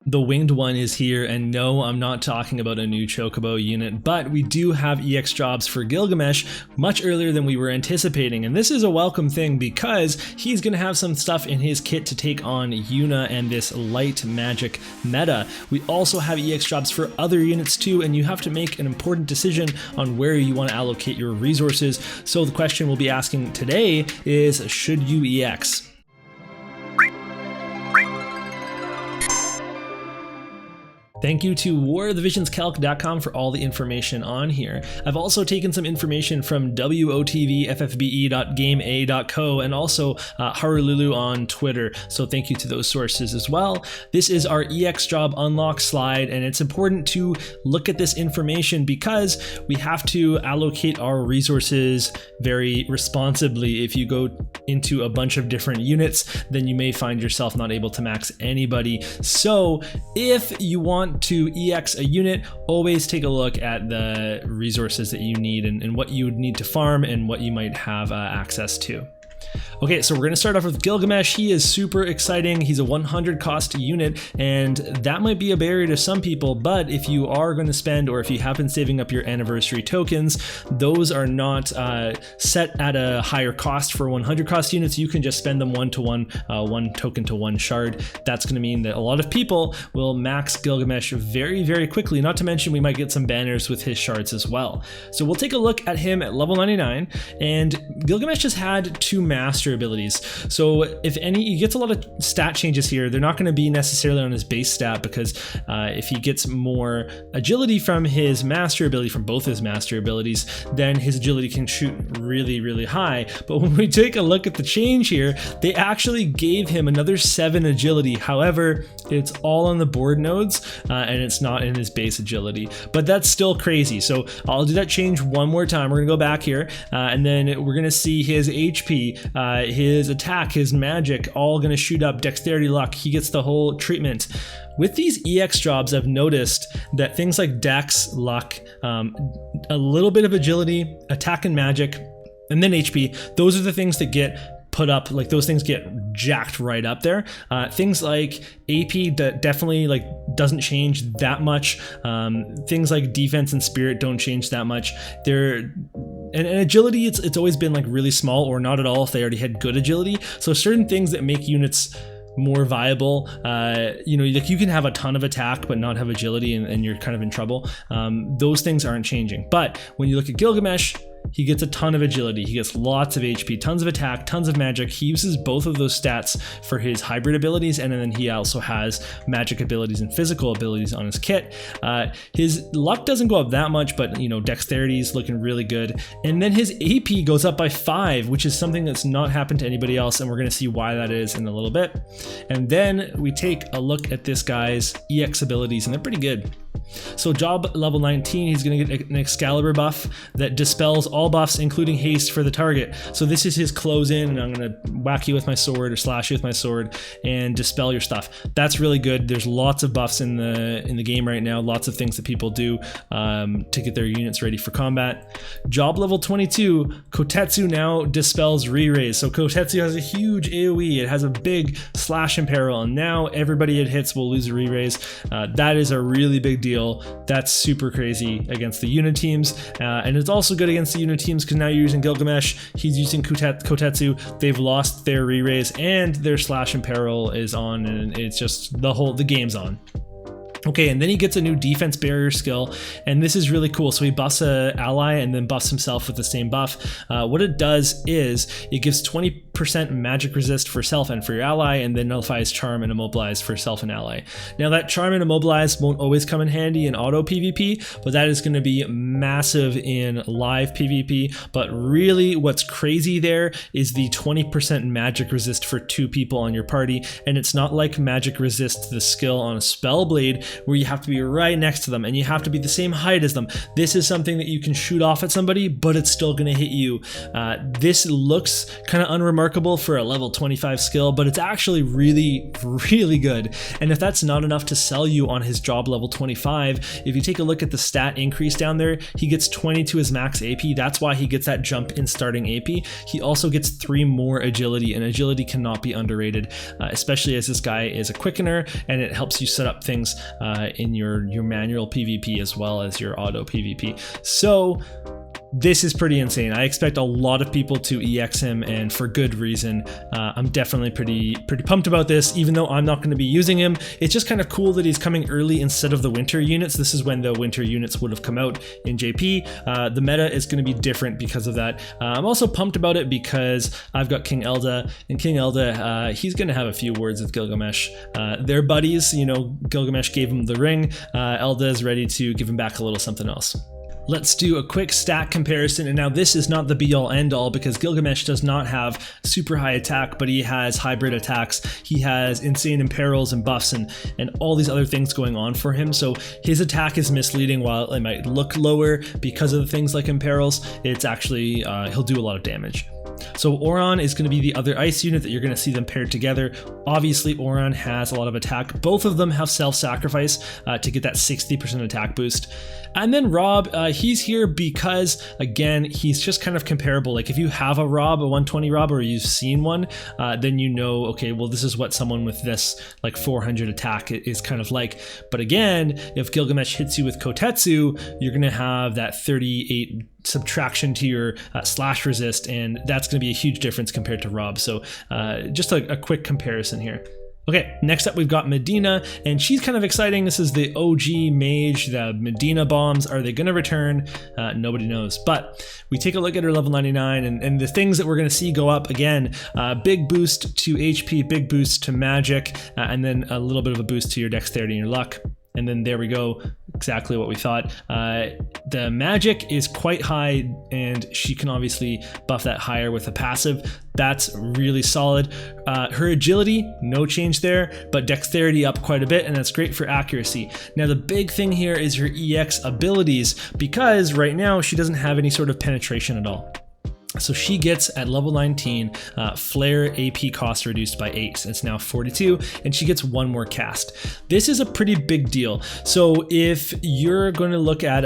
The winged one is here, and no, I'm not talking about a new Chocobo unit, but we do have EX jobs for Gilgamesh much earlier than we were anticipating, and this is a welcome thing because he's going to have some stuff in his kit to take on Yuna and this light magic meta. We also have EX jobs for other units too, and you have to make an important decision on where you want to allocate your resources. So the question we'll be asking today is, should you EX? Thank you to warofthevisionscalc.com for all the information on here. I've also taken some information from WOTV, FFBE.GameA.co, and also Harululu on Twitter, so thank you to those sources as well. This is our EX job unlock slide, and it's important to look at this information because we have to allocate our resources very responsibly. If you go into a bunch of different units, then you may find yourself not able to max anybody. So if you want to EX a unit, always take a look at the resources that you need and what you would need to farm and what you might have access to. Okay, so we're going to start off with Gilgamesh. He is super exciting. He's a 100 cost unit, and that might be a barrier to some people, but if you are going to spend, or if you have been saving up your anniversary tokens, those are not set at a higher cost for 100 cost units. You can just spend them one token to one shard. That's going to mean that a lot of people will max Gilgamesh very, very quickly, not to mention we might get some banners with his shards as well. So we'll take a look at him at level 99, and Gilgamesh has had two master abilities. So if any, he gets a lot of stat changes here. They're not going to be necessarily on his base stat, because if he gets more agility from his master ability, from both his master abilities, then his agility can shoot really, really high. But when we take a look at the change here, they actually gave him another 7 agility. However, it's all on the board nodes and it's not in his base agility, but that's still crazy. So I'll do that change one more time. We're gonna go back here and then we're gonna see his HP, his attack, his magic, all gonna shoot up. Dexterity, luck, he gets the whole treatment. With these EX jobs, I've noticed that things like Dex, luck, a little bit of agility, attack and magic, and then HP, those are the things that get put up, like those things get jacked right up there. Things like AP that definitely like doesn't change that much. Things like defense and spirit don't change that much. And agility, it's always been like really small or not at all if they already had good agility. So certain things that make units more viable, you know, like you can have a ton of attack but not have agility and you're kind of in trouble. Those things aren't changing. But when you look at Gilgamesh, he gets a ton of agility, he gets lots of HP, tons of attack, tons of magic. He uses both of those stats for his hybrid abilities, and then he also has magic abilities and physical abilities on his kit. His luck doesn't go up that much, but you know, dexterity is looking really good. And then his AP goes up by 5, which is something that's not happened to anybody else, and we're gonna see why that is in a little bit. And then we take a look at this guy's EX abilities, and they're pretty good. So job level 19, he's going to get an Excalibur buff that dispels all buffs, including haste for the target. So this is his close in, and I'm going to whack you with my sword or slash you with my sword and dispel your stuff. That's really good. There's lots of buffs in the game right now, lots of things that people do to get their units ready for combat. Job level 22, Kotetsu now dispels re-raise. So Kotetsu has a huge AoE, it has a big slash and peril, and now everybody it hits will lose a re-raise. That is a really big deal. That's super crazy against the unit teams, and it's also good against the unit teams because now you're using Gilgamesh, he's using Kotetsu, they've lost their re-raise and their slash and peril is on, and it's just the game's on. Okay, and then he gets a new defense barrier skill, and this is really cool. So he buffs an ally and then buffs himself with the same buff. What it does is it gives 20% magic resist for self and for your ally, and then nullifies charm and immobilize for self and ally. Now that charm and immobilize won't always come in handy in auto PvP, but that is going to be massive in live PvP. But really what's crazy there is the 20% magic resist for 2 people on your party, and it's not like magic resist the skill on a spell blade where you have to be right next to them and you have to be the same height as them. This is something that you can shoot off at somebody, but it's still going to hit you. This looks kind of unremarkable for a level 25 skill, but it's actually really, really good. And if that's not enough to sell you on his job level 25, if you take a look at the stat increase down there, he gets 20 to his max AP. That's why he gets that jump in starting AP. He also gets 3 more agility, and agility cannot be underrated, especially as this guy is a quickener, and it helps you set up things in your manual PvP as well as your auto PvP. So this is pretty insane. I expect a lot of people to EX him, and for good reason. I'm definitely pretty pumped about this, even though I'm not going to be using him. It's just kind of cool that he's coming early instead of the winter units. This is when the winter units would have come out in JP. The meta is going to be different because of that. I'm also pumped about it because I've got King Elda, and King Elda, he's going to have a few words with Gilgamesh. They're buddies, you know, Gilgamesh gave him the ring. Elda is ready to give him back a little something else. Let's do a quick stat comparison, and now this is not the be-all end-all because Gilgamesh does not have super high attack, but he has hybrid attacks. He has insane imperils and buffs and all these other things going on for him, so his attack is misleading. While it might look lower because of things like imperils, it's actually, he'll do a lot of damage. So Oron is going to be the other ice unit that you're going to see them paired together. Obviously, Oron has a lot of attack. Both of them have self-sacrifice to get that 60% attack boost. And then Rob, he's here because, again, he's just kind of comparable. Like if you have a Rob, a 120 Rob, or you've seen one, then you know, okay, well, this is what someone with this like 400 attack is kind of like. But again, if Gilgamesh hits you with Kotetsu, you're going to have that 38 subtraction to your slash resist, and that's going to be a huge difference compared to Rob. So just a quick comparison here. Okay, next up we've got Mediena, and she's kind of exciting. This is the OG mage, the Mediena bombs. Are they going to return? Nobody knows. But we take a look at her level 99, and the things that we're going to see go up again. Big boost to HP, big boost to magic, and then a little bit of a boost to your dexterity and your luck. And then there we go, exactly what we thought. The magic is quite high, and she can obviously buff that higher with a passive. That's really solid. Her agility, no change there, but dexterity up quite a bit, and that's great for accuracy. Now the big thing here is her EX abilities, because right now she doesn't have any sort of penetration at all. So she gets, at level 19, Flare AP cost reduced by 8. It's now 42, and she gets 1 more cast. This is a pretty big deal. So if you're going to look at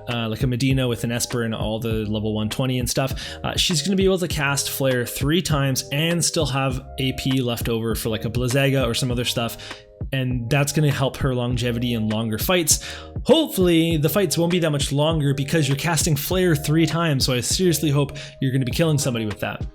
like a Mediena with an Esper and all the level 120 and stuff, she's going to be able to cast Flare 3 times and still have AP left over for like a Blizzaga or some other stuff. And that's going to help her longevity in longer fights. Hopefully the fights won't be that much longer because you're casting Flare 3 times, so I seriously hope you're going to be killing somebody with that.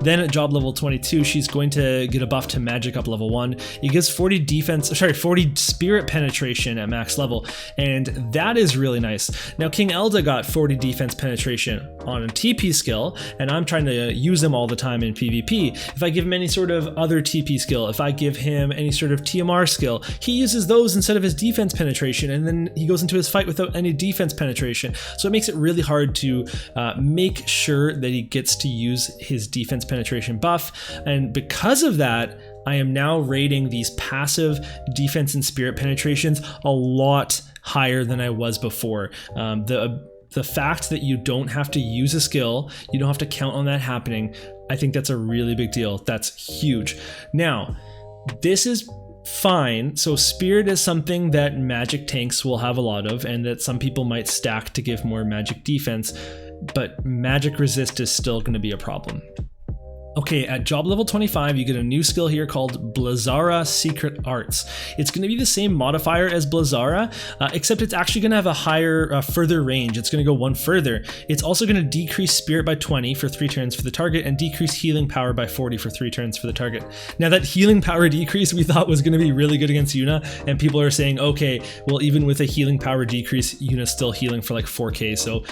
Then at job level 22, she's going to get a buff to magic up level 1. It gives 40 spirit penetration at max level, and that is really nice. Now King Elda got 40 defense penetration on a TP skill, and I'm trying to use them all the time in PvP. If I give him any sort of other TP skill, if I give him any sort of TMR skill, he uses those instead of his defense penetration, and then he goes into his fight without any defense penetration. So it makes it really hard to make sure that he gets to use his defense penetration buff, and because of that, I am now rating these passive defense and spirit penetrations a lot higher than I was before. The fact that you don't have to use a skill, you don't have to count on that happening, I think that's a really big deal. That's huge. Now, this is fine. So spirit is something that magic tanks will have a lot of, and that some people might stack to give more magic defense, but magic resist is still going to be a problem. Okay, at job level 25, you get a new skill here called Blizzara Secret Arts. It's going to be the same modifier as Blizzara, except it's actually going to have a higher, further range. It's going to go 1 further. It's also going to decrease spirit by 20 for 3 turns for the target, and decrease healing power by 40 for 3 turns for the target. Now that healing power decrease we thought was going to be really good against Yuna, and people are saying, okay, well even with a healing power decrease, Yuna's still healing for like 4k, so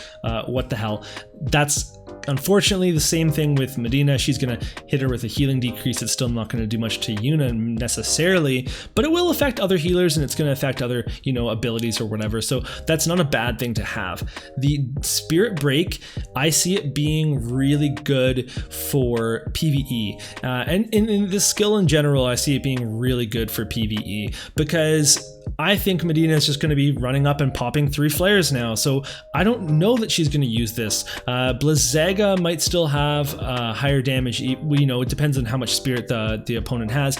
what the hell. That's unfortunately the same thing with Mediena. She's going to hit her with a healing decrease. It's still not going to do much to Yuna necessarily, but it will affect other healers and it's going to affect other, you know, abilities or whatever. So that's not a bad thing to have. The Spirit Break, I see it being really good for PvE. And in this skill in general, I see it being really good for PvE because I think Mediena is just going to be running up and popping 3 flares now, so I don't know that she's going to use this. Blizzaga might still have higher damage. You know, it depends on how much spirit the opponent has.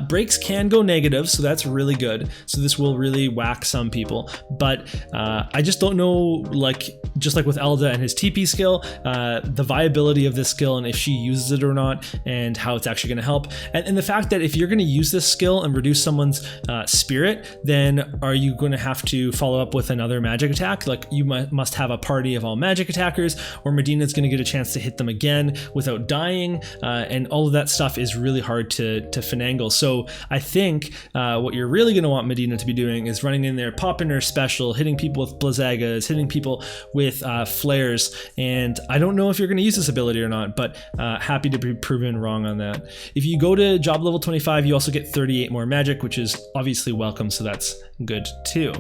Breaks can go negative, so that's really good. So this will really whack some people, but I just don't know, like, just like with Elda and his TP skill, the viability of this skill and if she uses it or not, and how it's actually going to help. And the fact that if you're going to use this skill and reduce someone's spirit, then are you going to have to follow up with another magic attack? Like, you must have a party of all magic attackers, or Mediena's going to get a chance to hit them again without dying, and all of that stuff is really hard to finagle. So I think what you're really going to want Mediena to be doing is running in there, popping her special, hitting people with Blizzagas, hitting people with flares, and I don't know if you're going to use this ability or not, but happy to be proven wrong on that. If you go to job level 25, you also get 38 more magic, which is obviously welcome, so that's good too.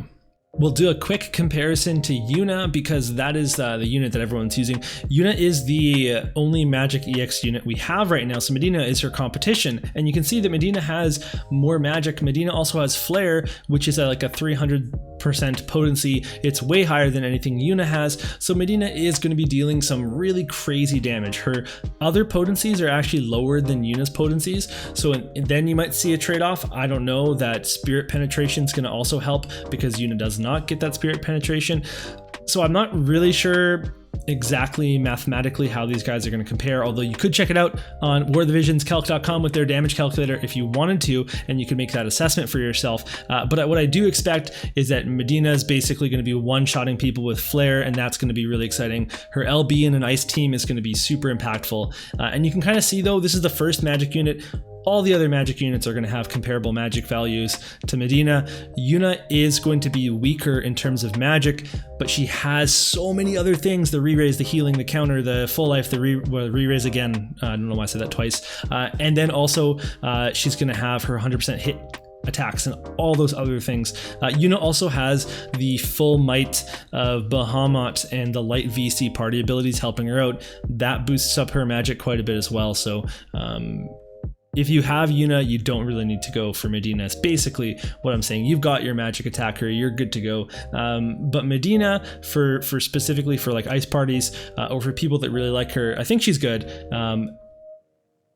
We'll do a quick comparison to Yuna because that is the unit that everyone's using. Yuna is the only magic EX unit we have right now, so Mediena is her competition. And you can see that Mediena has more magic. Mediena also has Flare, which is at like a 300% potency. It's way higher than anything Yuna has, so Mediena is going to be dealing some really crazy damage. Her other potencies are actually lower than Yuna's potencies, so then you might see a trade-off. I don't know that Spirit Penetration is going to also help because Yuna does not get that Spirit Penetration, so I'm not really sure exactly mathematically how these guys are going to compare, although you could check it out on warthevisionscalc.com with their damage calculator if you wanted to, and you can make that assessment for yourself. But what I do expect is that Mediena is basically going to be one-shotting people with Flare, and that's going to be really exciting. Her LB in an ice team is going to be super impactful, and you can kind of see, though, this is the first magic unit. All the other magic units are going to have comparable magic values to Mediena. Yuna is going to be weaker in terms of magic, but she has so many other things: the re-raise, the healing, the counter, the full life, the re-raise again. I don't know why I said that twice. And then also she's going to have her 100% hit attacks and all those other things. Yuna also has the full might of Bahamut and the light VC party abilities helping her out. That boosts up her magic quite a bit as well. So if you have Yuna, you don't really need to go for Mediena. It's basically what I'm saying. You've got your magic attacker, you're good to go. But Mediena, for specifically for like ice parties, or for people that really like her, I think she's good.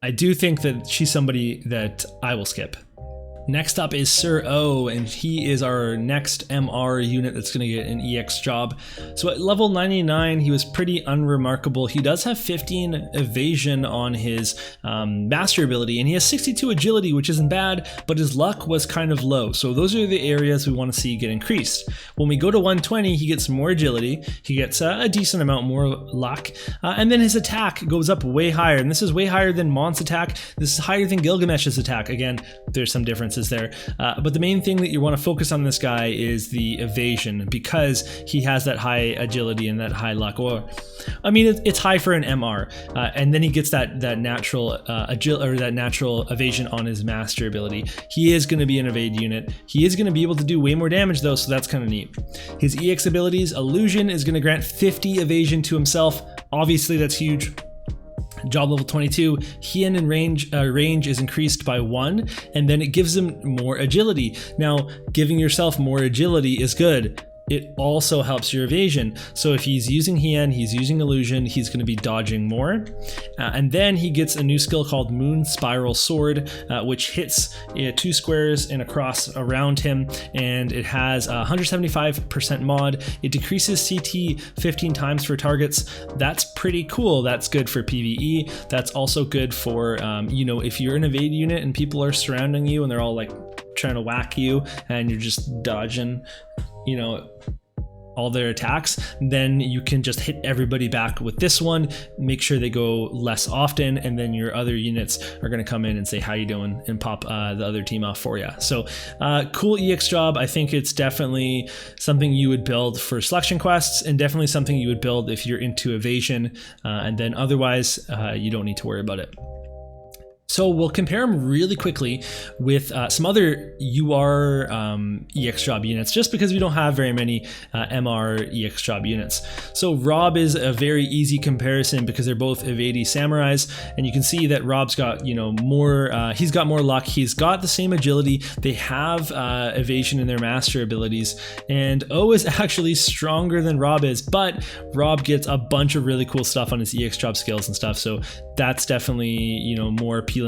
I do think that she's somebody that I will skip. Next up is Sir O, and he is our next MR unit that's going to get an EX job. So at level 99, he was pretty unremarkable. He does have 15 evasion on his master ability, and he has 62 agility, which isn't bad, but his luck was kind of low. So those are the areas we want to see get increased. When we go to 120, he gets more agility, he gets a decent amount more luck, and then his attack goes up way higher, and this is way higher than Mont's attack. This is higher than Gilgamesh's attack. Again, there's some differences there, but the main thing that you want to focus on this guy is the evasion, because he has that high agility and that high luck. Or I mean, it's high for an MR, and then he gets that natural that natural evasion on his master ability. He is going to be an evade unit. He is going to be able to do way more damage though, so that's kind of neat. His EX abilities, Illusion is going to grant 50 evasion to himself. Obviously, that's huge. Job level 22, Hien and range is increased by 1, and then it gives him more agility. Now, giving yourself more agility is good. It also helps your evasion. So if he's using Hien, he's using Illusion, he's going to be dodging more. And then he gets a new skill called Moon Spiral Sword, which hits 2 squares and a cross around him, and it has 175% mod. It decreases CT 15 times for targets. That's pretty cool. That's good for PvE. That's also good for, you know, if you're an evade unit and people are surrounding you and they're all like trying to whack you and you're just dodging, you know, all their attacks, then you can just hit everybody back with this one, make sure they go less often, and then your other units are going to come in and say how you doing and pop the other team off for you. So cool EX job. I think it's definitely something you would build for selection quests, and definitely something you would build if you're into evasion, and then otherwise you don't need to worry about it. So we'll compare them really quickly with some other UR EX job units, just because we don't have very many MR EX job units. So Rob is a very easy comparison because they're both evadey samurais, and you can see that Rob's got, you know, more, he's got more luck, he's got the same agility, they have evasion in their master abilities, and O is actually stronger than Rob is, but Rob gets a bunch of really cool stuff on his EX job skills and stuff, so that's definitely, you know, more appealing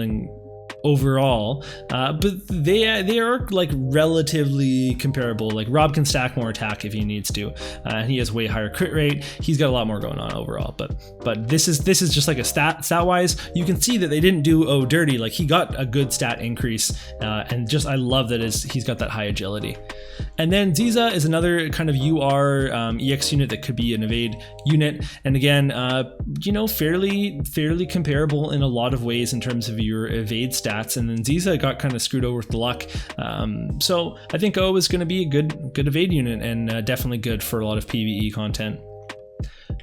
overall, but they are like relatively comparable. Like Rob can stack more attack if he needs to, and he has way higher crit rate. He's got a lot more going on overall, but this is just like a stat wise, you can see that they didn't do O dirty. Like he got a good stat increase, and just I love that he's got that high agility. And then Ziza is another kind of UR EX unit that could be an evade unit, and again, you know, fairly comparable in a lot of ways in terms of your evade stats. And then Ziza got kind of screwed over with the luck, so I think O is going to be a good evade unit, and definitely good for a lot of PvE content.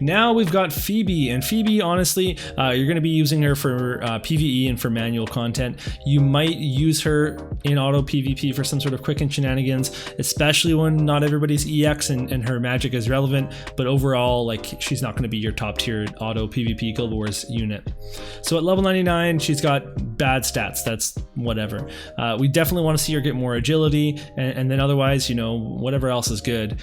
Now we've got Phoebe, and Phoebe, honestly, you're going to be using her for PvE and for manual content. You might use her in auto PvP for some sort of quick and shenanigans, especially when not everybody's EX and her magic is relevant, but overall, like, she's not going to be your top tier auto PvP Guild Wars unit. So at level 99, she's got bad stats, that's whatever. We definitely want to see her get more agility, and then otherwise, you know, whatever else is good.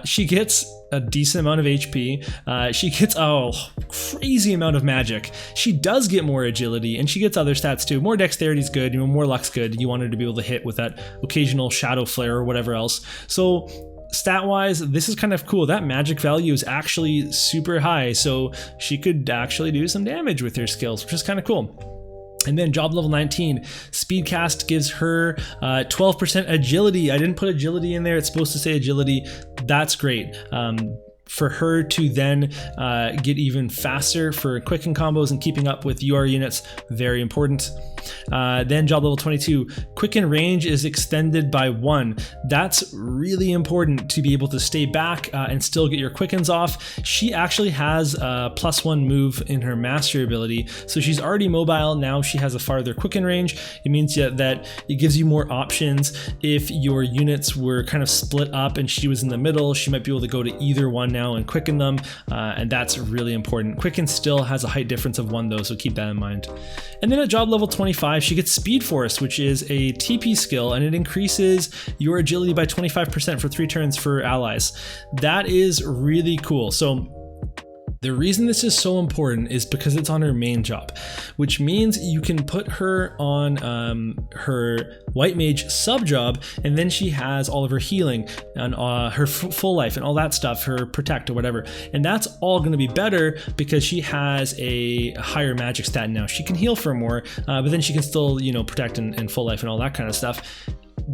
She gets a decent amount of HP. She gets a crazy amount of magic. She does get more agility, and she gets other stats too. More dexterity is good, you know, more luck's good. You want her to be able to hit with that occasional shadow flare or whatever else. So stat wise, this is kind of cool. That magic value is actually super high, so she could actually do some damage with her skills, which is kind of cool. And then job level 19, Speedcast gives her 12% agility. I didn't put agility in there. It's supposed to say agility. That's great. For her to then get even faster for quicken combos and keeping up with UR units, very important. Then job level 22, quicken range is extended by 1. That's really important to be able to stay back and still get your quickens off. She actually has a +1 move in her master ability, so she's already mobile. Now she has a farther quicken range. It means that it gives you more options. If your units were kind of split up and she was in the middle, she might be able to go to either one now and quicken them, and that's really important. Quicken still has a height difference of 1 though, so keep that in mind. And then at job level 25, she gets Speed Force, which is a TP skill, and it increases your agility by 25% for 3 turns for allies. That is really cool. So the reason this is so important is because it's on her main job, which means you can put her on her White Mage sub job, and then she has all of her healing and her full life and all that stuff, her protect or whatever. And that's all going to be better because she has a higher magic stat now. She can heal for more, but then she can still, you know, protect and full life and all that kind of stuff.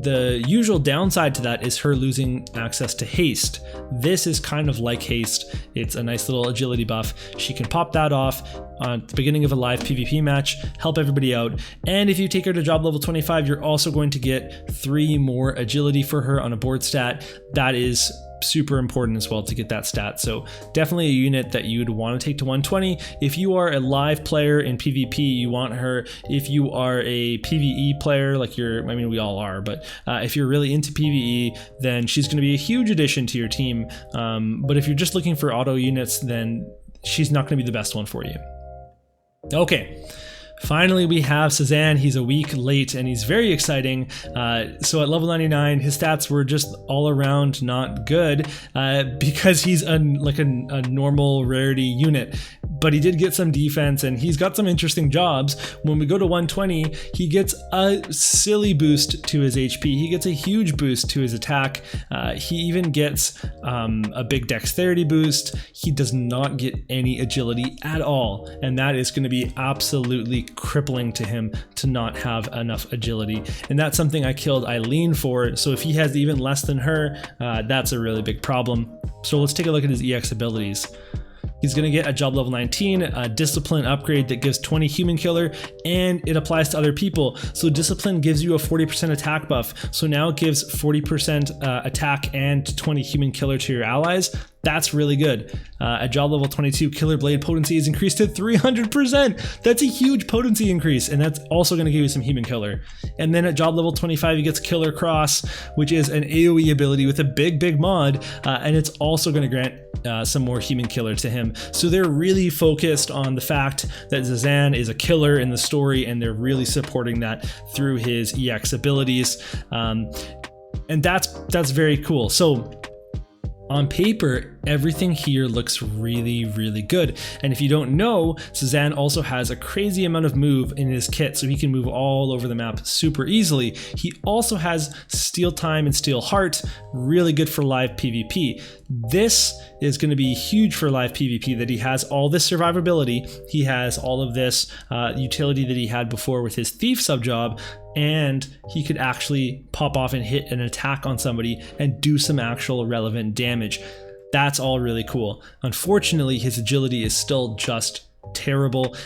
The usual downside to that is her losing access to haste. This is kind of like haste. It's a nice little agility buff. She can pop that off at the beginning of a live PvP match, help everybody out. And if you take her to job level 25, you're also going to get 3 more agility for her on a board stat. That is super important as well to get that stat. So definitely a unit that you'd want to take to 120. If you are a live player in PvP, you want her. If you are a PvE player, like I mean, we all are, but if you're really into PvE, then she's going to be a huge addition to your team. But if you're just looking for auto units, then she's not going to be the best one for you. Okay. Finally, we have Zazan. He's a week late and he's very exciting. So at level 99, his stats were just all around not good because he's like a normal rarity unit. but he did get some defense and he's got some interesting jobs. When we go to 120, he gets a silly boost to his HP. He gets a huge boost to his attack. He even gets a big dexterity boost. He does not get any agility at all, and that is going to be absolutely crippling to him to not have enough agility. And that's something I killed Eileen for, so if he has even less than her, that's a really big problem. So let's take a look at his EX abilities. He's going to get a job level 19, a discipline upgrade that gives 20 human killer, and it applies to other people. So discipline gives you a 40% attack buff. So now it gives 40% attack and 20 human killer to your allies. That's really good. At job level 22, Killer Blade potency is increased to 300%. That's a huge potency increase, and that's also going to give you some human killer. And then at job level 25, he gets Killer Cross, which is an AoE ability with a big mod, and it's also going to grant some more human killer to him. So they're really focused on the fact that Zazan is a killer in the story, and they're really supporting that through his EX abilities. And that's very cool. So on paper, everything here looks really good. And if you don't know, Zazan also has a crazy amount of move in his kit, so he can move all over the map super easily. He also has Steal Time and Steal Heart, really good for live PvP. This is going to be huge for live PvP, that he has all this survivability, he has all of this utility that he had before with his Thief subjob, and he could actually pop off and hit an attack on somebody and do some actual relevant damage. That's all really cool. Unfortunately, his agility is still just terrible.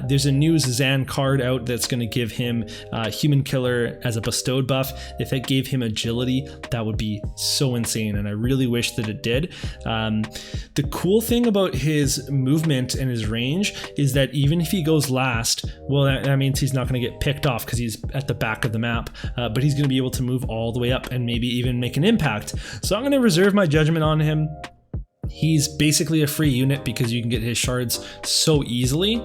There's a new Zazan card out that's going to give him human killer as a bestowed buff. If it gave him agility, that would be so insane, and I really wish that it did. The cool thing about his movement and his range is that even if he goes last, well, that means he's not going to get picked off because he's at the back of the map, but he's going to be able to move all the way up and maybe even make an impact. So I'm going to reserve my judgment on him. He's basically a free unit because you can get his shards so easily.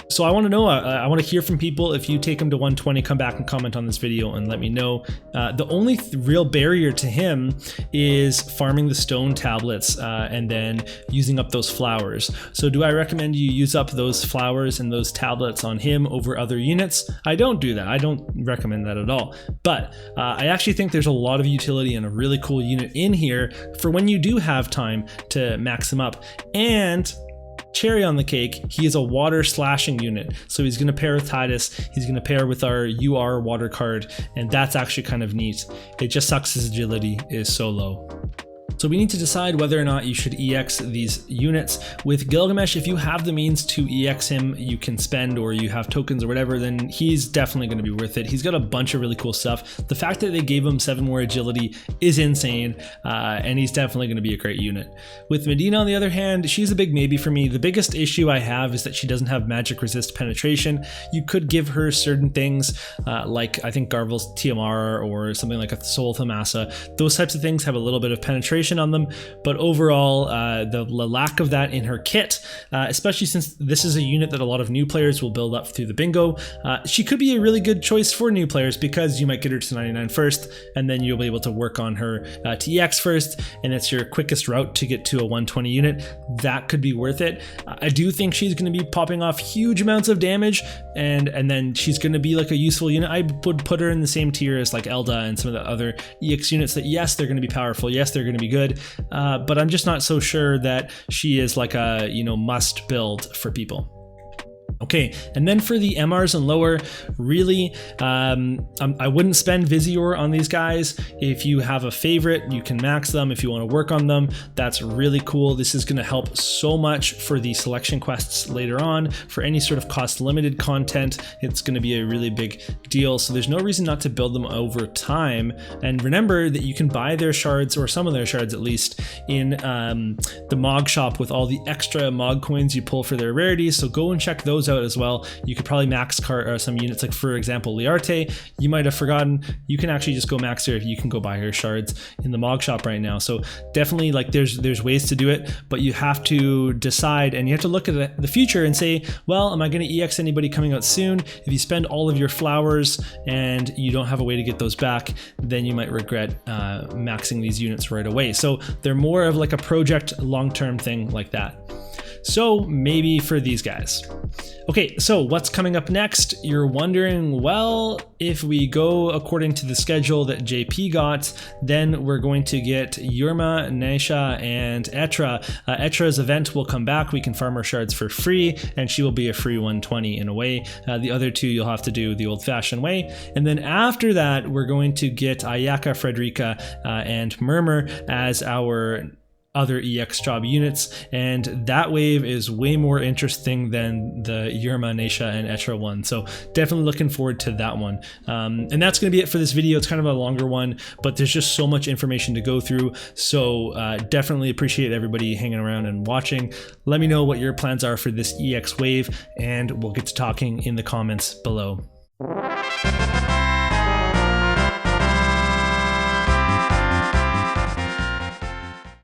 So I want to know, I want to hear from people. If you take him to 120, come back and comment on this video and let me know. The only real barrier to him is farming the stone tablets and then using up those flowers. So do I recommend you use up those flowers and those tablets on him over other units? I don't do that. I don't recommend that at all. But I actually think there's a lot of utility and a really cool unit in here for when you do have time to max him up. And cherry on the cake, he is a water slashing unit, so he's going to pair with Titus, he's going to pair with our UR water card, and that's actually kind of neat. It just sucks his agility is so low. So we need to decide whether or not you should EX these units. With Gilgamesh, if you have the means to EX him, you can spend, or you have tokens or whatever, then he's definitely going to be worth it. He's got a bunch of really cool stuff. The fact that they gave him 7 more agility is insane, and he's definitely going to be a great unit. With Mediena, on the other hand, she's a big maybe for me. The biggest issue I have is that she doesn't have magic resist penetration. You could give her certain things, like I think Garvel's TMR or something like a Soul Thamasa. Those types of things have a little bit of penetration on them, but overall the lack of that in her kit, especially since this is a unit that a lot of new players will build up through the bingo, she could be a really good choice for new players because you might get her to 99 first, and then you'll be able to work on her to EX first, and it's your quickest route to get to a 120 unit. That could be worth it. I do think she's going to be popping off huge amounts of damage, and then she's going to be like a useful unit. I would put her in the same tier as like Elda and some of the other EX units that, yes, they're going to be powerful, yes, they're going to be good, but I'm just not so sure that she is like a, you know, must build for people. Okay, and then for the MRs and lower, really, I wouldn't spend Visior on these guys. If you have a favorite, you can max them. If you want to work on them, that's really cool. This is going to help so much for the selection quests later on. For any sort of cost limited content, it's going to be a really big deal. So there's no reason not to build them over time. And remember that you can buy their shards, or some of their shards at least, in the Mog shop with all the extra Mog coins you pull for their rarities. So go and check those out as well. You could probably max some units, like for example Liarte. You might have forgotten, you can actually just go max her if you can go buy her shards in the Mog shop right now. So definitely, like, there's ways to do it, but you have to decide, and you have to look at the future and say, well, am I going to EX anybody coming out soon? If you spend all of your flowers and you don't have a way to get those back, then you might regret maxing these units right away. So they're more of like a project long-term thing like that. So maybe for these guys. Okay, so what's coming up next? You're wondering, well, if we go according to the schedule that JP got, then we're going to get Yurma, Naisha, and Etra. Etra's event will come back. We can farm our shards for free, and she will be a free 120 in a way. The other two you'll have to do the old-fashioned way. And then after that, we're going to get Ayaka, Frederica, and Murmur as our other EX job units, and that wave is way more interesting than the Yurma, Naisha, and Etra one, so definitely looking forward to that one. And that's going to be it for this video. It's kind of a longer one, but there's just so much information to go through, so definitely appreciate everybody hanging around and watching. Let me know what your plans are for this EX wave, and we'll get to talking in the comments below.